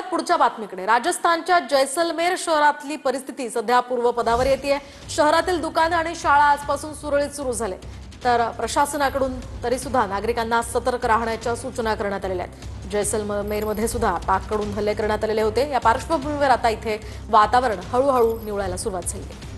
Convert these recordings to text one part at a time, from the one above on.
वळूयात पुढच्या बातमीकडे। राजस्थानच्या जैसलमेर शहरातली परिस्थिती सध्या पूर्वपदावर येते। शहरातील दुकाने आणि शाळा आजपासून सुरळीत सुरू झाले, तर प्रशासनाकडून तरी सुद्धा नागरिकांना सतर्क राहण्याच्या सूचना करण्यात आलेल्या आहेत। जैसलमेरमध्ये सुद्धा पाककडून हल्ले करण्यात आलेले होते। या पार्श्वभूमीवर आता इथे वातावरण हळूहळू निवळायला सुरुवात झाली आहे।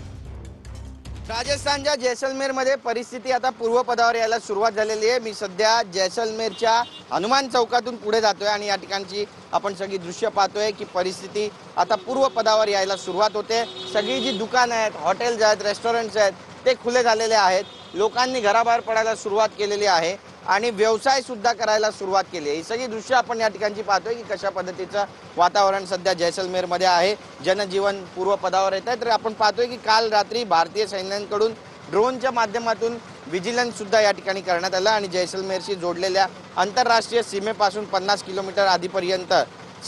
राजस्थानच्या जैसलमेरमध्ये परिस्थिती आता पूर्वपदावर यायला सुरुवात झालेली आहे। मी सध्या जैसलमेरच्या हनुमान चौकातून पुढे जातोय आणि या ठिकाणची आपण सगळी दृश्य पाहतोय की परिस्थिती आता पूर्वपदावर यायला सुरुवात होते। सगळी जी दुकानं आहेत, हॉटेल्स आहेत, रेस्टॉरंट्स आहेत ते खुले झालेले आहेत। लोकांनी घराबाहेर पडायला सुरुवात केलेली आहे आणि व्यवसाय सुद्धा करायला सुरुवात केली आहे। ही सगळी दृश्य आपण या ठिकाणची पाहतोय की कशा पद्धतीचं वातावरण सध्या जैसलमेरमध्ये आहे। जनजीवन पूर्वपदावर येत आहे। तर आपण पाहतोय की काल रात्री भारतीय सैन्याकडून ड्रोनच्या माध्यमातून विजिलन्स सुद्धा या ठिकाणी करण्यात आलं आणि जैसलमेरशी जोडलेल्या आंतरराष्ट्रीय सीमेपासून 50 किलोमीटर आधीपर्यंत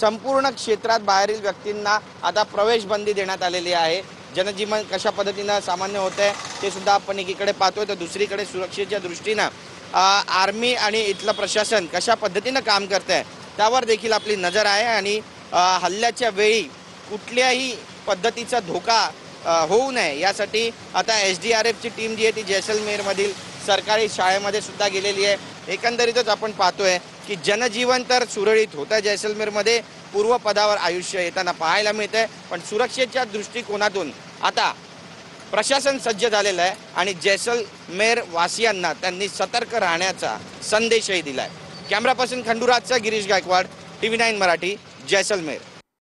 संपूर्ण क्षेत्रात बाहेरील व्यक्तींना आता प्रवेश बंदी देण्यात आलेली आहे। जनजीवन कशा पद्धतीने सामान्य होत आहे ते सुद्धा आपण एकीकडे पाहतोय, तर दुसरीकडे सुरक्षेच्या दृष्टीने आर्मी आणि इथलं प्रशासन कशा पद्धतीने काम करत आहे त्यावर देखील आपली नजर आहे। आणि हल्ल्याच्या वेळी कुठल्याही पद्धतीचा धोका होऊ नये यासाठी आता SDRFची टीम जी आहे ती जैसलमेरमधील सरकारी शाळेमध्ये सुद्धा गेलेली आहे। एकंदरीतच आपण पाहतोय की जनजीवन तर सुरळीत होतं जैसलमेरमध्ये, पूर्वपदावर आयुष्य येताना पाहायला मिळतंय, पण सुरक्षेच्या दृष्टिकोनातून आता प्रशासन सज्ज झालेलं आहे आणि जैसलमेर वासियांना त्यांनी सतर्क राहण्याचा संदेशही दिलाय। कॅमेरा पर्सन खंडूराजचा गिरीश गायकवाड, TV9 मराठी, जैसलमेर।